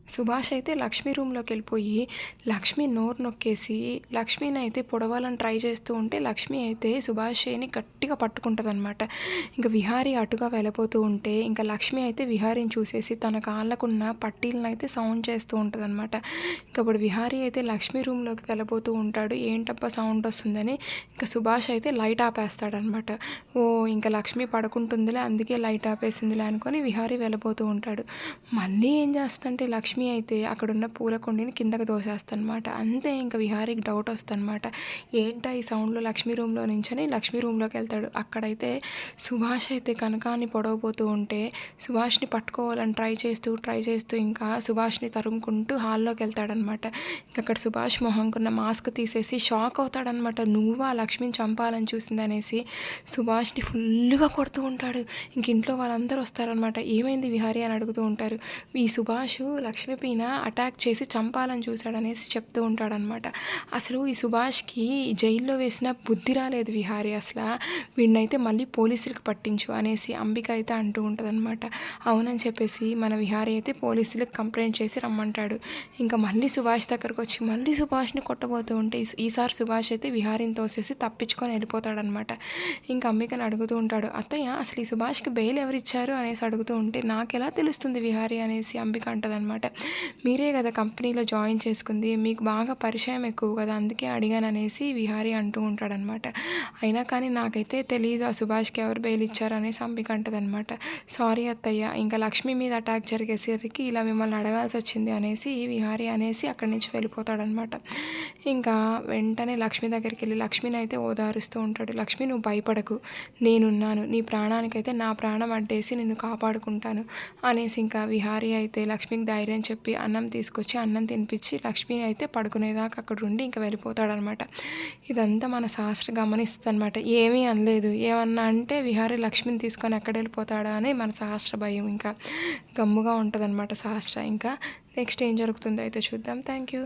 సుభాష్ అయితే లక్ష్మి రూమ్‌లోకెళ్ళిపోయి, లక్ష్మి నోరు నొక్కేసి, లక్ష్మిని అయితే పొడవాలని ట్రై చేస్తూ ఉంటే, లక్ష్మి అయితే సుభాష్ చెయ్యిని గట్టిగా పట్టుకుంటదనమాట. ఇంక విహారీ అటుగా వెళ్ళిపోతూ ఉంటే, ఇంక లక్ష్మి అయితే విహారీని చూసేసి తన కాళ్ళకున్న పట్టీలనైతే సౌండ్ చేస్తూ ఉంటదనమాట. ఇంకప్పుడు విహారీ అయితే లక్ష్మి రూమ్‌లోకి వెళ్ళబోతూ ఉంటాడు. ఏంటబ్బా సౌండ్ వస్తుందని, ఇంక సుభాష్ అయితే లైట్ ఆపేస్తాడనమాట. ఓహ్! ఇంక లక్ష్మి పడుకుంటుందిలే, అందుకే లైట్ ఆపేసిందిలే అనుకోని విహారీ వెళ్ళబోతూ ఉంటాడు. మళ్ళీ ఏం చేస్తదంటే లక్ష్మి అయితే అక్కడున్న పూల కుండీని కిందకి తోసేస్తదనమాట. అంతే ఇంక విహారీకి డౌట్ వస్తదనమాట. ఏంటా ఈ సౌండ్‌లు లక్ష్మి రూమ్‌లో నుంచని లక్ష్మి రూమ్‌లోకెళ్తాడు. అక్కడైతే సుభాష్ అయితే కనకాన్ని పొడవబోతూ ఉంటే, సుభాష్‌ని పట్టుకోవాలని ట్రై చేస్తూ ఇంకా సుభాష్‌ని తరుముకుంటూ హాల్లోకెళ్తాడనమాట. ఇంకక్కడ సుభాష్ మొహంకున్న మాస్క్ తీసేసి షాక్ అవుతాడనమాట. నువ్వా లక్ష్మిని చంపాలని చూసిందనేసి సుభాష్‌ని ఫుల్లుగా కొడుతూ ఉంటాడు. ఇంక ఇంట్లో వాళ్ళందరూ వస్తారనమాట. ఏమైంది విహారీ అని అడుగుతూ ఉంటారు. ఈ సుభాషు లక్ష్మి పైన అటాక్ చేసి చంపాలని చూశాడనేసి చెప్తూ ఉంటాడనమాట. అసలు ఈ సుభాష్‌కి జైల్లో వేసిన బుద్ధి రాలేదు విహారీ అసల. వీడినైతే మళ్ళీ పోలీసులకి పట్టించు అనేసి అంబిక అయితే అంటూ ఉంటదనమాట. అవునని చెప్పేసి మన విహారీ అయితే పోలీసులకి కంప్లెయింట్ చేసి రమ్మంటాడు. ఇంకా మళ్ళీ సుభాష్ దగ్గరకొచ్చి మళ్ళీ సుభాష్‌ని కొట్టబోతూ ఉంటే ఈసారి సుభాష్ అయితే విహారీని తోసేసి తప్పించుకొని వెళ్ళిపోతాడనమాట. ఇంకా అంబికని అడుగుతూ ఉంటాడు. అత్తయ్య అసలు ఈ సుభాష్‌కి బెయిల్ ఎవరిచ్చారు అనేసి అడుగుతూ ఉంటే, నాకెలా తెలుస్తుంది విహారీ అనేసి అంబిక అంటదనమాట. మీరే కదా కంపెనీలో జాయిన్ చేసుకుంది, మీకు బాగా పరిచయం ఎక్కువ కదా, అందుకే అడిగాననేసి విహారీ అంటూ ఉంటాడనమాట. అయినా కానీ నాకైతే తెలీదు ఆ సుభాష్‌కి ఎవరు బెయిల్ ఇచ్చారు అనేసి అంబిక అంటదనమాట. సారీ అత్తయ్య, ఇంకా లక్ష్మి మీద అటాక్ జరిగేసరికి ఇలా మిమ్మల్ని అడగాల్సి వచ్చింది అనేసి విహారీ అనేసి అక్కడి నుంచి వెళ్ళిపోతాడనమాట. ఇంకా వెంటనే లక్ష్మి దగ్గరికెళ్ళి లక్ష్మిని అయితే ఓదారుస్తూ ఉంటాడు. లక్ష్మి నువ్వు భయపడకు, నేనున్నాను, నీ ప్రాణానికైతే నా ప్రాణం అడ్డేసి నిన్ను కాపాడుకుంటాను అనేసి ఇంకా విహారీ అయితే లక్ష్మికి ధైర్యం చెప్పి అన్నం తీసుకొచ్చి అన్నం తినిపించి లక్ష్మిని అయితే పడుకునేదాకా అక్కడ ఉండి ఇంకా వెళ్ళిపోతాడనమాట. ఇదంతా మన శాస్త్ర గమనిస్తుందనమాట. ఏమీ అనలేదు, ఏమన్నా అంటే విహారీ లక్ష్మిని తీసుకొని ఎక్కడ వెళ్ళిపోతాడా అని మన శాస్త్ర భయం. ఇంకా గమ్ముగా ఉంటుందన్నమాట శాస్త్ర. ఇంకా నెక్స్ట్ ఏం జరుగుతుందో అయితే చూద్దాం. Thank you.